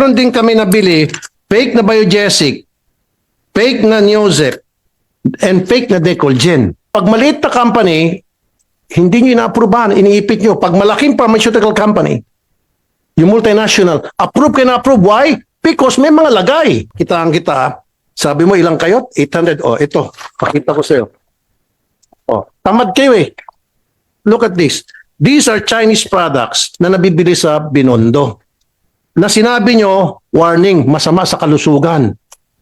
Meron din kami nabili, fake na Biogesic, fake na Neosep, and fake na Decolgen. Pag maliit na company, hindi nyo ina-approvean, iniipit nyo. Pag malaking pharmaceutical company, yung multinational, approve kayo na approve. Why? Because may mga lagay. Kitaan kita. Sabi mo ilang kayo? 800. Oh, ito. Pakita ko sa'yo. Oh, tamad kayo eh. Look at this. These are Chinese products na nabibili sa Binondo. Na sinabi nyo, warning, masama sa kalusugan.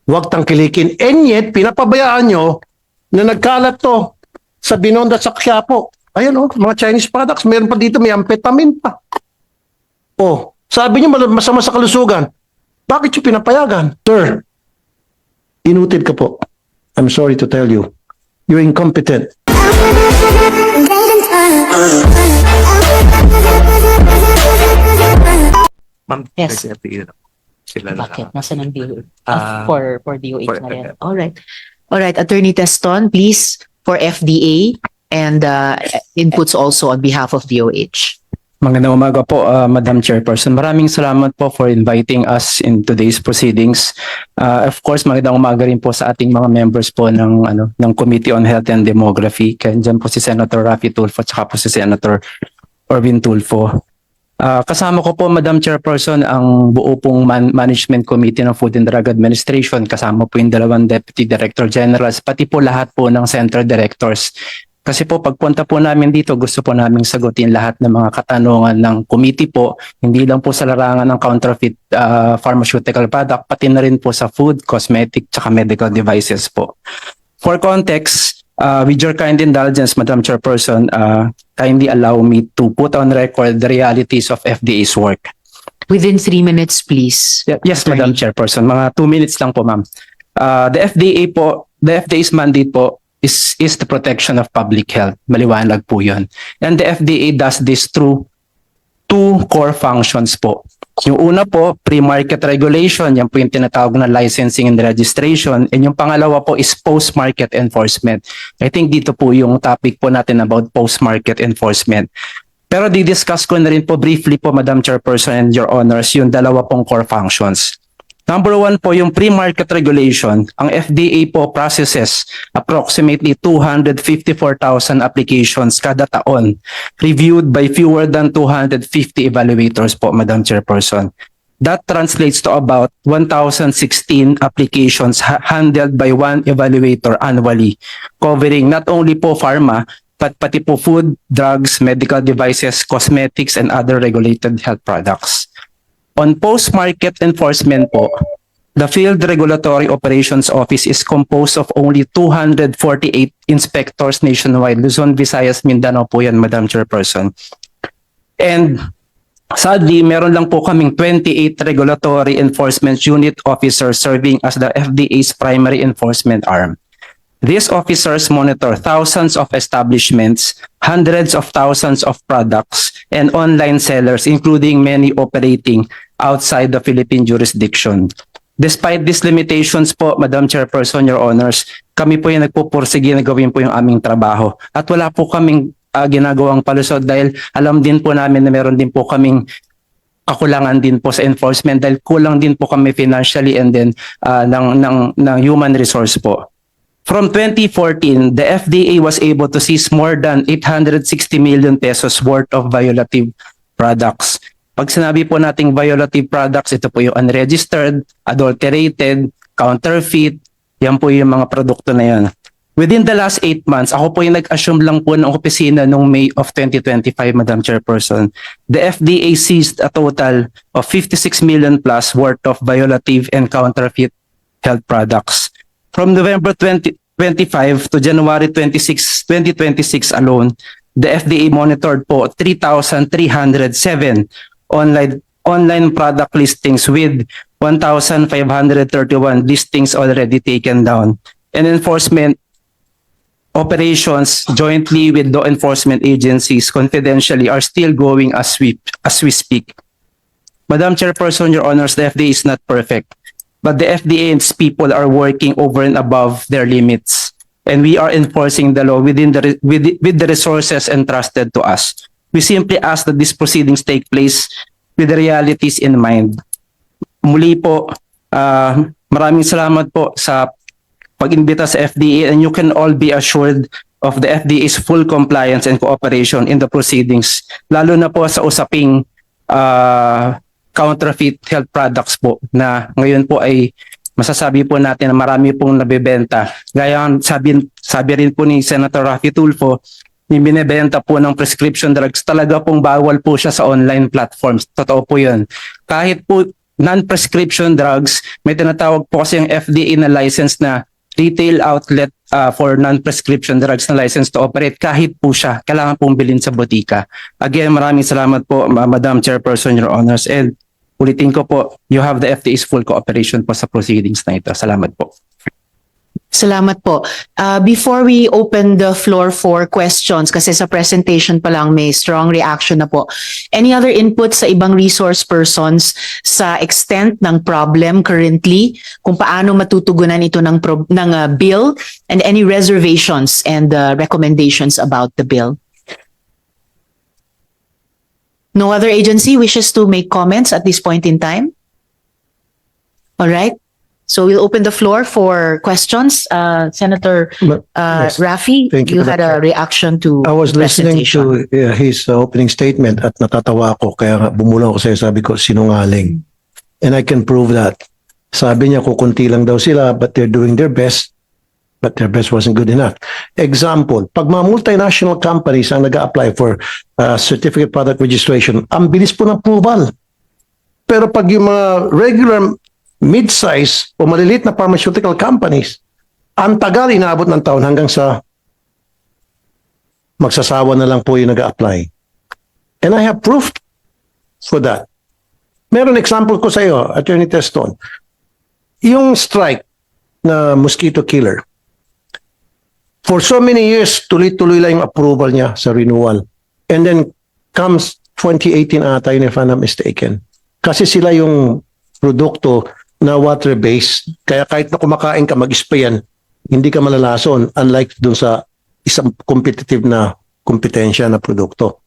Huwag tangkilikin. And yet, pinapabayaan nyo na nagkalat to sa Binondo at sa Quiapo. Ayan oh, mga Chinese products. Meron pa dito, may amphetamine pa. Oh, sabi nyo masama sa kalusugan. Bakit nyo pinapayagan? Sir, inutil ka po. I'm sorry to tell you. You're incompetent. Ma'am, Yes. sila na Bakit? lang. Nasa ng DOH? Ah, For DOH for- na rin. Alright. Alright, Attorney Teston, please, for FDA and inputs also on behalf of DOH. Magandang umaga po, Madam Chairperson. Maraming salamat po for inviting us in today's proceedings. Of course, magandang umaga rin po sa ating mga members po ng Committee on Health and Demography. Kaya dyan po si Senator Raffy Tulfo at saka po si Senator Orvin Tulfo. Kasama ko po, Madam Chairperson, ang buo pong Management Committee ng Food and Drug Administration. Kasama po yung 2 Deputy Director Generals, pati po lahat po ng Center Directors. Kasi po pagpunta po namin dito, gusto po namin sagutin lahat ng mga katanungan ng committee po, hindi lang po sa larangan ng counterfeit pharmaceutical product, pati na rin po sa food, cosmetic, tsaka medical devices po. For context, with your kind indulgence, Madam Chairperson, kindly allow me to put on record the realities of FDA's work. Within 3 minutes, please. Yes, Attorney. Madam Chairperson. Mga 2 minutes lang po, ma'am. The FDA's mandate po is the protection of public health. Maliwanag po yun. And the FDA does this through 2 core functions po. Yung una po, pre-market regulation. Yan po yung tinatawag na licensing and registration. And yung pangalawa po is post-market enforcement. I think dito po yung topic po natin about post-market enforcement. Pero di-discuss ko na rin po briefly po, Madam Chairperson and Your Honors, yung 2 pong core functions. Number 1 po, yung pre-market regulation. Ang FDA po processes approximately 254,000 applications kada taon, reviewed by fewer than 250 evaluators po, Madam Chairperson. That translates to about 1,016 applications handled by 1 evaluator annually, covering not only po pharma, but pati po food, drugs, medical devices, cosmetics, and other regulated health products. On post-market enforcement po, the Field Regulatory Operations Office is composed of only 248 inspectors nationwide. Luzon, Visayas, Mindanao po yan, Madam Chairperson. And sadly, meron lang po kaming 28 Regulatory Enforcement Unit officers serving as the FDA's primary enforcement arm. These officers monitor thousands of establishments, hundreds of thousands of products, and online sellers, including many operating outside the Philippine jurisdiction. Despite these limitations po, Madam Chairperson, Your Honors, kami po yung nagpupursige na gawin po yung aming trabaho. At wala po kaming ginagawang palusot dahil alam din po namin na meron din po kaming kakulangan din po sa enforcement dahil kulang din po kami financially and then ng human resource po. From 2014, the FDA was able to seize more than 860 million pesos worth of violative products. Pag sinabi po nating violative products, ito po yung unregistered, adulterated, counterfeit, yan po yung mga produkto na yan. Within the last 8 months, ako po yung nag-assume lang po ng opisina noong May of 2025, Madam Chairperson. The FDA seized a total of 56 million plus worth of violative and counterfeit health products. From November 2025 to January 26, 2026 alone, the FDA monitored po 3,307 online product listings with 1,531 listings already taken down. And enforcement operations jointly with law enforcement agencies confidentially are still going as we speak. Madam Chairperson, Your Honors, the FDA is not perfect, but the FDA and its people are working over and above their limits, and we are enforcing the law with the resources entrusted to us. We simply ask that these proceedings take place with the realities in mind. muli po, maraming salamat po sa pag-imbita sa FDA, and you can all be assured of the FDA's full compliance and cooperation in the proceedings, lalo na po sa usaping counterfeit health products po na ngayon po ay masasabi po natin na marami pong nabebenta. Gaya ang sabi rin po ni Senator Raffy Tulfo, yung binebenta po ng prescription drugs, talaga pong bawal po siya sa online platforms. Totoo po yun. Kahit po non-prescription drugs, may tinatawag po kasi yung FDA na license na retail outlet for non-prescription drugs na license to operate. Kahit po siya, kailangan pong bilhin sa botika. Again, maraming salamat po, Madam Chairperson, Your Honors. And ulitin ko po, you have the FDA's full cooperation po sa proceedings na ito. Salamat po. Salamat po. Before we open the floor for questions, kasi sa presentation pa lang may strong reaction na po. Any other input sa ibang resource persons sa extent ng problem currently, kung paano matutugunan ito ng bill, and any reservations and recommendations about the bill? No other agency wishes to make comments at this point in time? All right. So we'll open the floor for questions. Senator Yes. Raffy, Thank you, you had a reaction to I was the listening presentation. to his opening statement at natatawa ako, kaya nga bumulong ako sa'yo, sabi ko, sinungaling. And I can prove that. Sabi niya, kukunti lang daw sila, but they're doing their best, but their best wasn't good enough. Example, pag mga multinational companies ang nag-a-apply for certificate product registration, ang bilis po ng approval. Pero pag yung mga regular mid-size o maliliit na pharmaceutical companies, ang tagal, inaabot ng taon hanggang sa magsasawa na lang po yung nag-a-apply. And I have proof for that. Meron example ko sa iyo, Attorney Teston. Yung strike na mosquito killer, for so many years, tuloy-tuloy lang yung approval niya sa renewal. And then comes 2018 ata yun, if I'm not mistaken. Kasi sila yung produkto na water-based. Kaya kahit na kumakain ka, mag-spray yan, hindi ka malalason. Unlike dun sa isang competitive na kompetensya na produkto.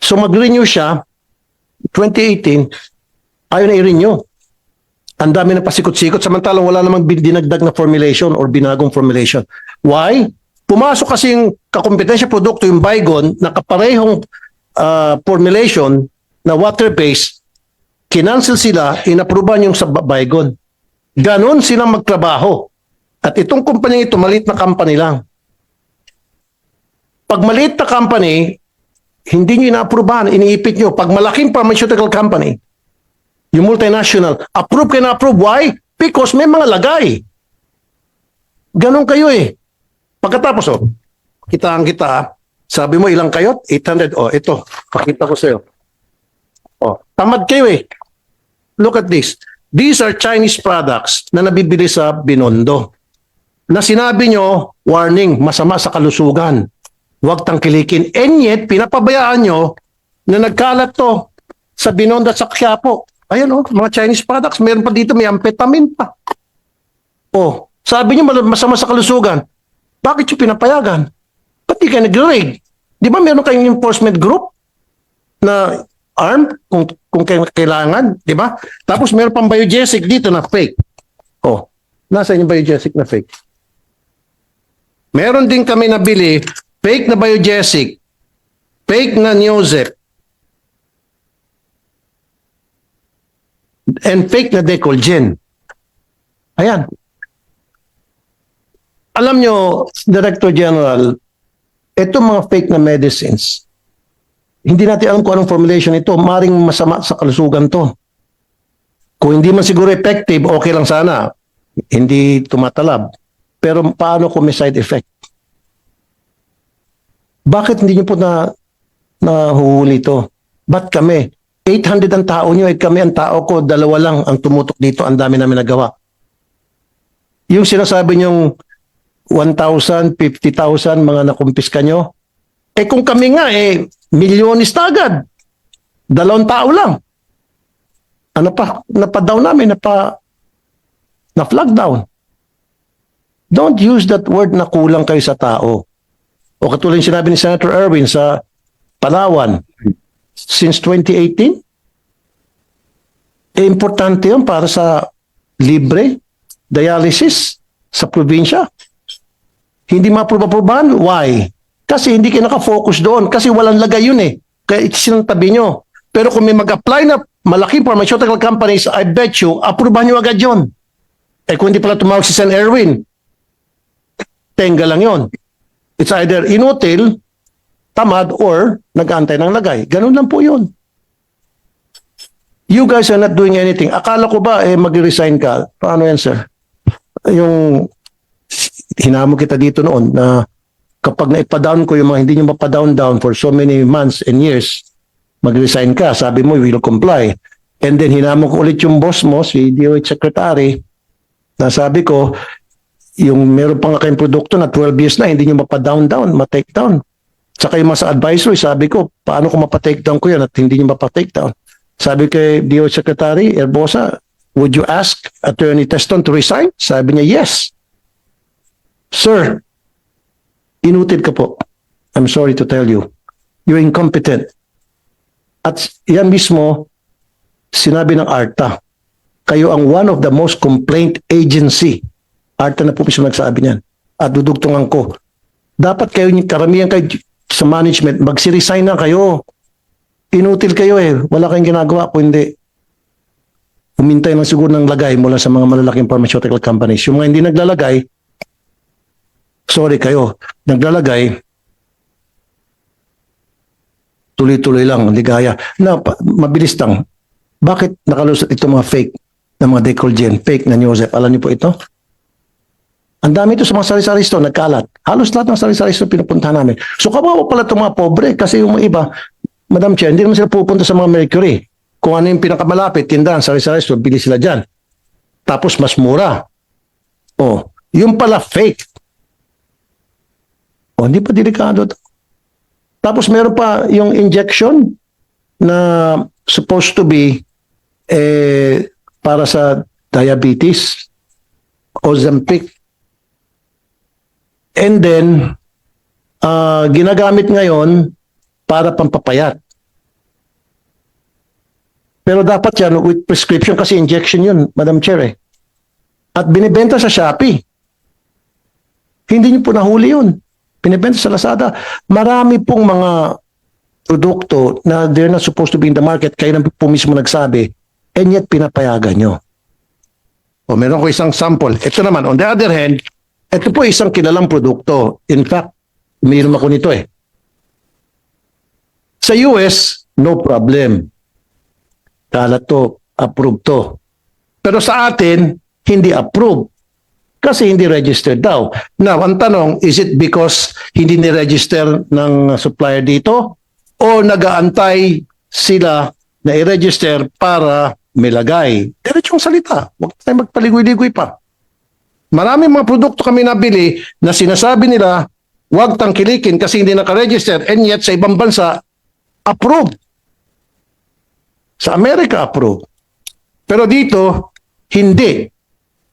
So mag-renew siya, 2018, ayaw na i-renew. Ang dami na pasikot-sikot, samantalang wala namang dinagdag na formulation or binagong formulation. Why? Pumasok kasi yung kakompetensya produkto, yung Baygon, na kaparehong formulation na water-based, kinancel sila, inapruban yung sa Baygon. Ganon silang magtrabaho. At itong kumpanya ito, maliit na company lang. Pag maliit na company, hindi nyo inaaprubahan, iniipit nyo. Pag malaking pharmaceutical company, yung multinational, approve kayo na approve. Why? Because may mga lagay. Ganon kayo eh. Pagkatapos, kita, sabi mo ilang kayo? 800. Ito, pakita ko sa'yo. Tamad kayo eh. Look at this. These are Chinese products na nabibili sa Binondo. Na sinabi nyo, warning, masama sa kalusugan. Huwag tangkilikin. And yet, pinapabayaan nyo na nagkalat to sa Binondo at sa Quiapo. Ayan mga Chinese products. Meron pa dito, may amphetamine pa. Sabi nyo masama sa kalusugan. Bakit yung pinapayagan? Ba't di kayo nag-raid? Di ba meron kayong enforcement group na armed kung kailangan, di ba? Tapos meron pang biogesic dito na fake. Nasaan yung biogesic na fake? Meron din kami nabili fake na biogesic, fake na Neozep, and fake na Decolgen. Ayan. Alam nyo, Director General, itong mga fake na medicines, hindi natin alam kung anong formulation ito. Maring masama sa kalusugan to. Kung hindi man siguro effective, okay lang sana. Hindi tumatalab. Pero paano kung may side effect? Bakit hindi nyo po nahuhuli ito? Ba't kami? 800 ang tao nyo, kami ang tao ko, 2 lang ang tumutok dito, ang dami namin nagawa. Yung sinasabi nyong 1,000, 50,000 mga nakumpiska nyo, kung kami nga milyonis na agad. 2 tao lang. Ano pa? Napa-down namin, na-flag down. Don't use that word na kulang kayo sa tao. O katulad yung sinabi ni Senator Erwin sa Palawan, since 2018, importante yun para sa libre dialysis sa probinsya. Hindi ma-aprobahan. Why? Kasi hindi kayo nakafocus doon. Kasi walang lagay yun eh. Kaya sinantabi nyo. Pero kung may mag-apply na malaking pharmaceutical companies, I bet you, aprobahan nyo agad yun. Eh kung hindi pala tumawag si Sen. Erwin, tenga lang yun. It's either inutil, tamad, or nag-aantay ng lagay. Ganun lang po yun. You guys are not doing anything. Akala ko ba mag-resign ka? Paano yan, sir? Yung hinamo kita dito noon na kapag naipa-down ko yung mga hindi nyo mapa-down for so many months and years, mag-resign ka. Sabi mo, we will comply. And then hinamo ko ulit yung boss mo, si DOH Secretary, na sabi ko, yung meron pa nga kayong produkto na 12 years na, hindi nyo mapa-down, ma-take down. Saka yung mga sa advisory, sabi ko, paano ko mapa-take down ko yan at hindi nyo mapa-take down? Sabi kay DOH Secretary Herbosa, would you ask Attorney Teston to resign? Sabi niya, yes. Sir, inutil ka po. I'm sorry to tell you. You're incompetent. At yan mismo, sinabi ng ARTA, kayo ang one of the most complaint agency. ARTA na po mismo nagsabi niyan. At dudugtungan ko. Dapat kayo, karamihan kayo sa management, magsi-resign na kayo. Inutil kayo eh. Wala kayong ginagawa kung hindi. Humintay lang siguro ng lagay mula sa mga malalaking pharmaceutical companies. Yung mga hindi naglalagay, sorry kayo, naglalagay, tuloy-tuloy lang, hindi gaya. Na, mabilis lang. Bakit nakalusot itong mga fake na mga Decolgen, fake na Newsep? Alam niyo po ito? Ang dami ito sa mga sari-sari store, nagkalat. Halos lahat ng sari-sari store pinupuntahan namin. So kawawa pala itong mga pobre kasi yung mga iba, Madam Chair, hindi naman sila pupunta sa mga Mercury. Kung ano yung pinakamalapit, tindahan, sari-sari store, bili sila dyan. Tapos mas mura. Oh, yung pala fake. Oh, hindi pa delikado to. Tapos meron pa yung injection na supposed to be para sa diabetes, Ozempic. And then, ginagamit ngayon para pampapayat. Pero dapat yan with prescription kasi injection yun, Madam Chair eh. At binibenta sa Shopee. Hindi niyo po nahuli yun. Binibenta sa Lazada. Marami pong mga produkto na they're not supposed to be in the market. Kayo na po mismo nagsabi. And yet pinapayagan nyo. O meron ko isang sample. Ito naman, on the other hand, ito po isang kilalang produkto. In fact, mayroon ako nito eh. Sa US, no problem. Kalat to, approved to. Pero sa atin, hindi approved. Kasi hindi registered daw. Now, ang tanong, is it because hindi ni-register ng supplier dito? O nag-aantay sila na i-register para milagay? Diretsong salita. Huwag tayo magpaligoy-ligoy pa. Maraming mga produkto kami nabili na sinasabi nila, huwag tangkilikin kasi hindi naka-register and yet sa ibang bansa, approved. Sa Amerika, approved. Pero dito, hindi.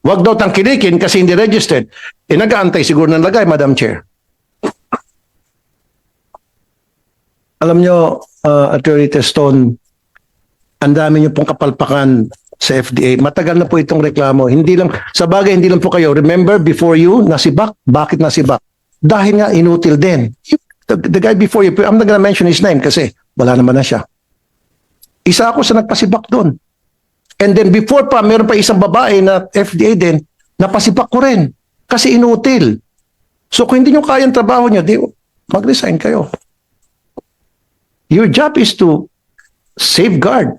Huwag daw tangkilikin kasi hindi registered. Nag-aantay siguro ng lagay, Madam Chair. Alam nyo, Attorney Teston, ang dami nyo pong kapalpakan sa FDA. Matagal na po itong reklamo. Hindi lang, sa bagay, hindi lang po kayo. Remember, before you, nasibak. Bakit nasibak? Dahil nga inutil din. The guy before you, I'm not gonna mention his name kasi wala naman na siya. Isa ako sa nagpasibak doon. And then before pa, meron pa isang babae na FDA din, napasibak ko rin. Kasi inutil. So kung hindi nyo kayang trabaho nyo, di, mag-resign kayo. Your job is to safeguard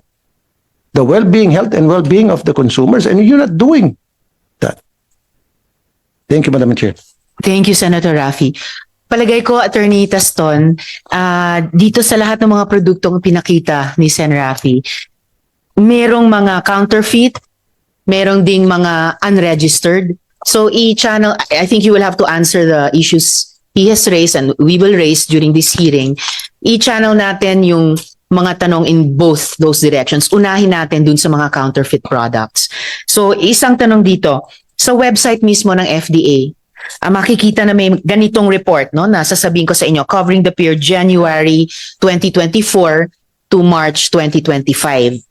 the well-being, health and well-being of the consumers and you're not doing that. Thank you, Madam Chair. Thank you, Senator Raffy. Palagay ko, Attorney Taston, dito sa lahat ng mga produktong pinakita ni Sen. Raffy, merong mga counterfeit, merong ding mga unregistered. So i-channel, I think you will have to answer the issues he has raised and we will raise during this hearing. I-channel natin yung mga tanong in both those directions. Unahin natin dun sa mga counterfeit products. So isang tanong dito, sa website mismo ng FDA, makikita na may ganitong report, no, na sasabihin ko sa inyo, covering the period January 2024 to March 2025.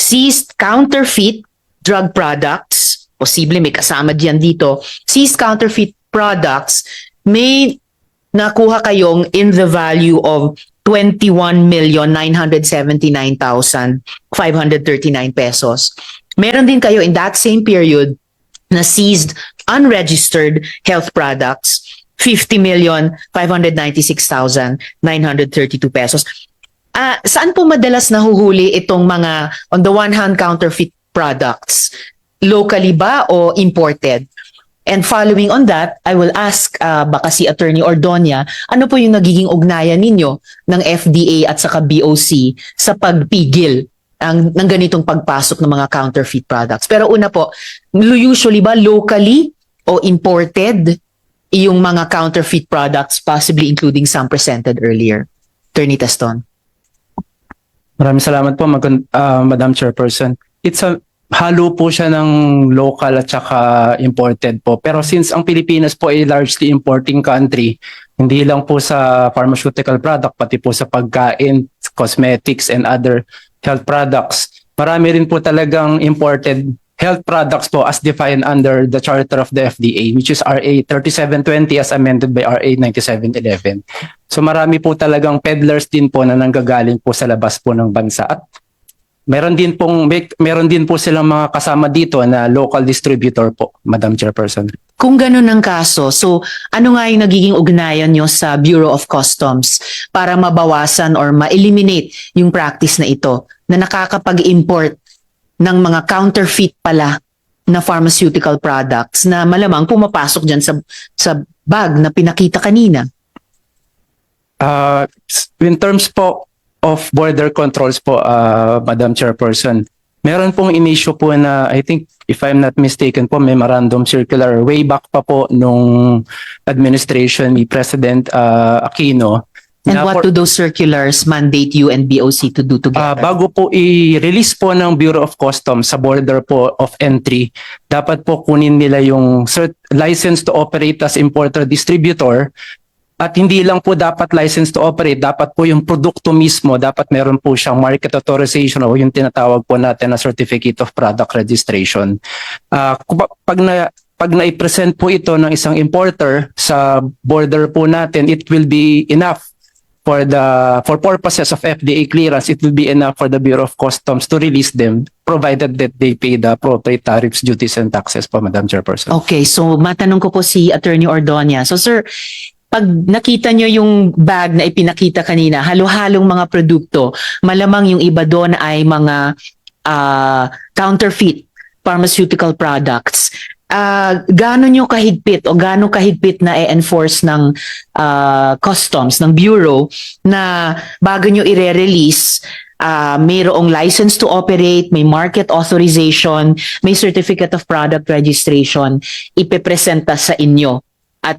seized counterfeit drug products, posible may kasama diyan dito, seized counterfeit products, may nakuha kayong in the value of 21,979,539 pesos. Meron din kayo in that same period na seized unregistered health products, 50,596,932 pesos. Saan po madalas nahuhuli itong mga, on the one hand, counterfeit products? Locally ba o imported? And following on that, I will ask baka si Attorney Ordonia, ano po yung nagiging ugnayan ninyo ng FDA at saka BOC sa pagpigil ng ganitong pagpasok ng mga counterfeit products? Pero una po, usually ba locally o imported yung mga counterfeit products, possibly including some presented earlier? Attorney Teston. Maraming salamat po, Madam Chairperson. Halo po siya ng local at saka imported po. Pero since ang Pilipinas po ay largely importing country, hindi lang po sa pharmaceutical product, pati po sa pagkain, cosmetics, and other health products, marami rin po talagang imported health products po as defined under the charter of the FDA, which is RA 3720 as amended by RA 9711. So marami po talagang peddlers din po na nanggagaling po sa labas po ng bansa. At meron din po silang mga kasama dito na local distributor po, Madam Chairperson. Kung ganun ang kaso, so ano nga yung nagiging ugnayan nyo sa Bureau of Customs para mabawasan or ma-eliminate yung practice na ito na nakakapag-import ng mga counterfeit pala na pharmaceutical products na malamang pumapasok dyan sa bag na pinakita kanina? In terms po of border controls po, Madam Chairperson, meron pong in-issue po na, I think, if I'm not mistaken po, memorandum circular way back pa po nung administration ni President Aquino. And na what for- do those circulars mandate you and BOC to do together? Bago po i-release po ng Bureau of Customs sa border po of entry, dapat po kunin nila yung license to operate as importer-distributor. At hindi lang po dapat license to operate, dapat po yung produkto mismo, dapat meron po siyang market authorization o yung tinatawag po natin na Certificate of Product Registration. Pag na-present po ito ng isang importer sa border po natin, it will be enough for purposes of FDA clearance, it will be enough for the Bureau of Customs to release them, provided that they pay the appropriate tariffs, duties, and taxes po, Madam Chairperson. Okay, so matanong ko po si Attorney Ordonia. So sir, pag nakita nyo yung bag na ipinakita kanina, halo-halong mga produkto, malamang yung iba doon ay mga counterfeit pharmaceutical products. Gaano nyo kahigpit o gaano kahigpit na i-enforce ng customs, ng bureau, na bago nyo i-release, mayroong license to operate, may market authorization, may certificate of product registration, ipepresenta sa inyo at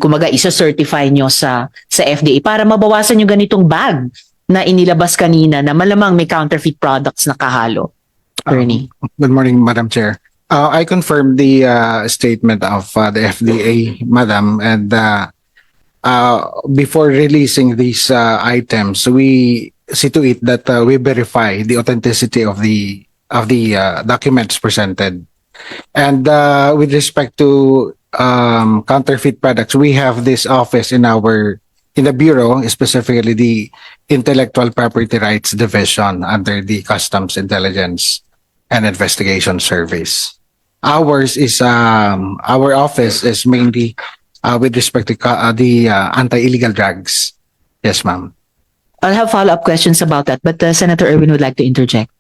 kumaga isa-certify nyo sa FDA para mabawasan yung ganitong bag na inilabas kanina na malamang may counterfeit products na kahalo. Attorney. Good morning, Madam Chair. I confirm the statement of the FDA, Madam, and before releasing these items, we see to it that we verify the authenticity of the documents presented. And with respect to counterfeit products, we have this office in the Bureau, specifically the Intellectual Property Rights Division under the Customs Intelligence and Investigation Service. Our office is mainly with respect to the anti-illegal drugs. Yes, ma'am. I'll have follow-up questions about that, but Senator Erwin would like to interject.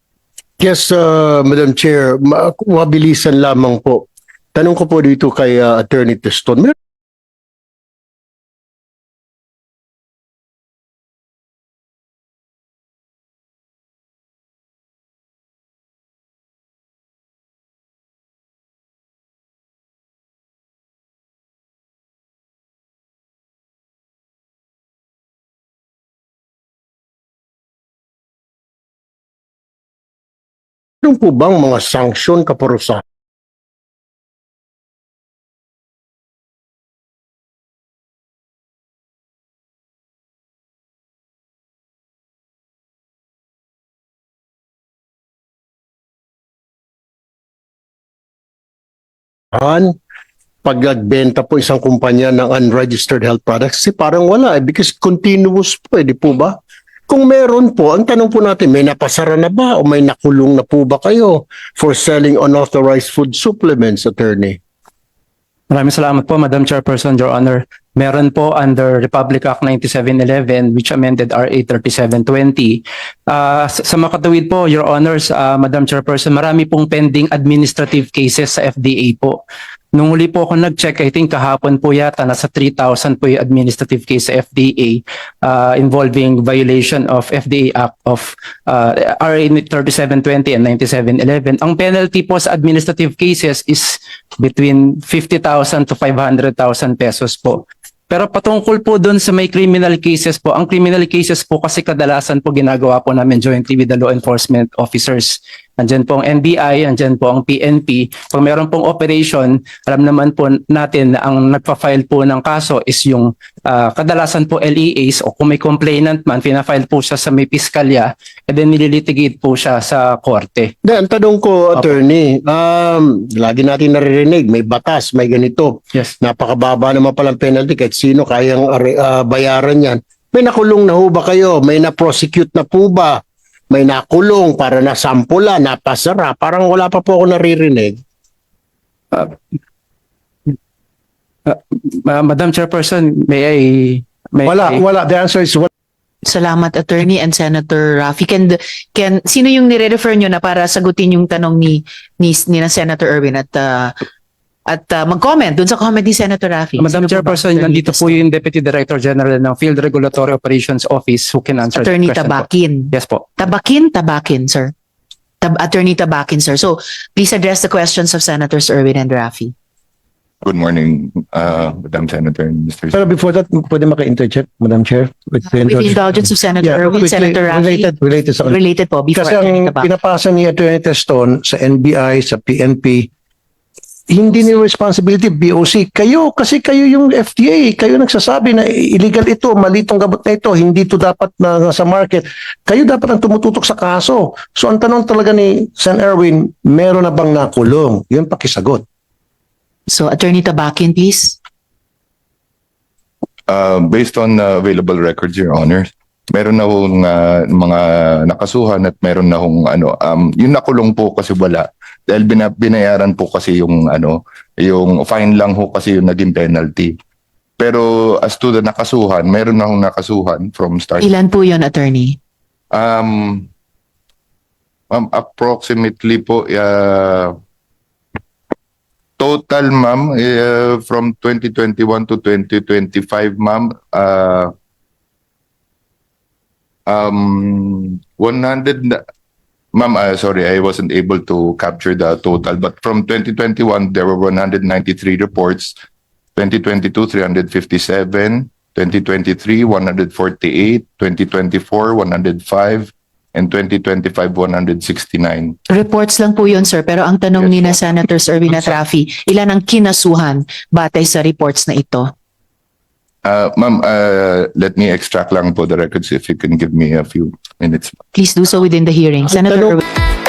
Yes, Madam Chair, mabilisan lamang po. Tanong ko po dito kay Attorney Teston. Meron po bang mga sanksyon kaparusahan pag nagbenta po isang kumpanya ng unregistered health products? Kasi parang wala because continuous po, di po ba? Kung meron po, ang tanong po natin, may napasara na ba o may nakulong na po ba kayo for selling unauthorized food supplements, attorney? Maraming salamat po, Madam Chairperson, Your Honor. Meron po under Republic Act 9711 which amended RA 3720. Sa makatuwid po, Your Honors, Madam Chairperson, marami pong pending administrative cases sa FDA po. Nung huli po ako nag-check, I think kahapon po yata, nasa 3,000 po yung administrative case sa FDA involving violation of FDA Act of RA 3720 and 9711. Ang penalty po sa administrative cases is between 50,000 to 500,000 pesos po. Pero patungkol po doon sa may criminal cases po, ang criminal cases po kasi kadalasan po ginagawa po namin jointly with the law enforcement officers. Andyan po ang NBI, andyan po ang PNP. Pag meron pong operation, alam naman po natin na ang nagpa-file po ng kaso is yung kadalasan po LEAs o kung may complainant man, pina-file po siya sa may piskalya and then nililitigate po siya sa korte. Ang tanong ko, attorney, lagi natin naririnig, may batas, may ganito. Yes. Napakababa naman palang penalty kahit sino kayang bayaran yan. May nakulong na ho ba kayo? May na-prosecute na po ba? May nakulong para nasampula, napasara? Parang wala pa po ako naririnig. Madam Chairperson, Wala. The answer is wala. Salamat, Attorney and Senator Raffy. Sino yung nire-refer nyo na para sagutin yung tanong ni na Senator Erwin at mag-comment dun sa comment ni Senator Raffy? Madam Sino po ba? Chairperson, Attorney nandito po yung Deputy Director General ng Field Regulatory Operations Office who can answer Attorney the question po. Tabakin. Yes po. Tabakin, sir. Attorney Tabakin, sir. So, please address the questions of Senators Erwin and Raffy. Good morning, Madam Senator and Mr. Pero before that, pwede maka-interject, Madam Chair? With the With the indulgence of Senator Erwin, quickly, Senator Raffy. Related sa Related po, before Kasi Attorney ang Tabakin. pinapasa ni Attorney Teston sa NBI, sa PNP, hindi ni responsibility BOC. Kayo, kasi kayo yung FDA. Kayo nagsasabi na illegal ito, mali itong gamot na ito, hindi ito dapat na sa market. Kayo dapat ang tumututok sa kaso. So ang tanong talaga ni Sen. Erwin, meron na bang nakulong? Yun pakisagot. So, Attorney Tabakin, please. Based on available records, Your Honor, meron na hong mga nakasuhan at meron na hong yung nakulong po kasi wala. Dahil binayaran po kasi yung yung fine lang ho kasi yung naging penalty. Pero as to the nakasuhan, meron na hong nakasuhan from start. Ilan po yun, Attorney? Approximately po total, ma'am, from 2021 to 2025, ma'am, 100. Ma'am, sorry, I wasn't able to capture the total. But from 2021, there were 193 reports. 2022, 357. 2023, 148. 2024, 105. And 2025, 169. Reports lang po yun, sir. Pero ang tanong Yes, ni na po. Senators Erwin at Raffy, ilan ang kinasuhan batay sa reports na ito? Ma'am, let me extract lang po the records if you can give me a few minutes. Please do so within the hearing. Senator tanong- Erwin.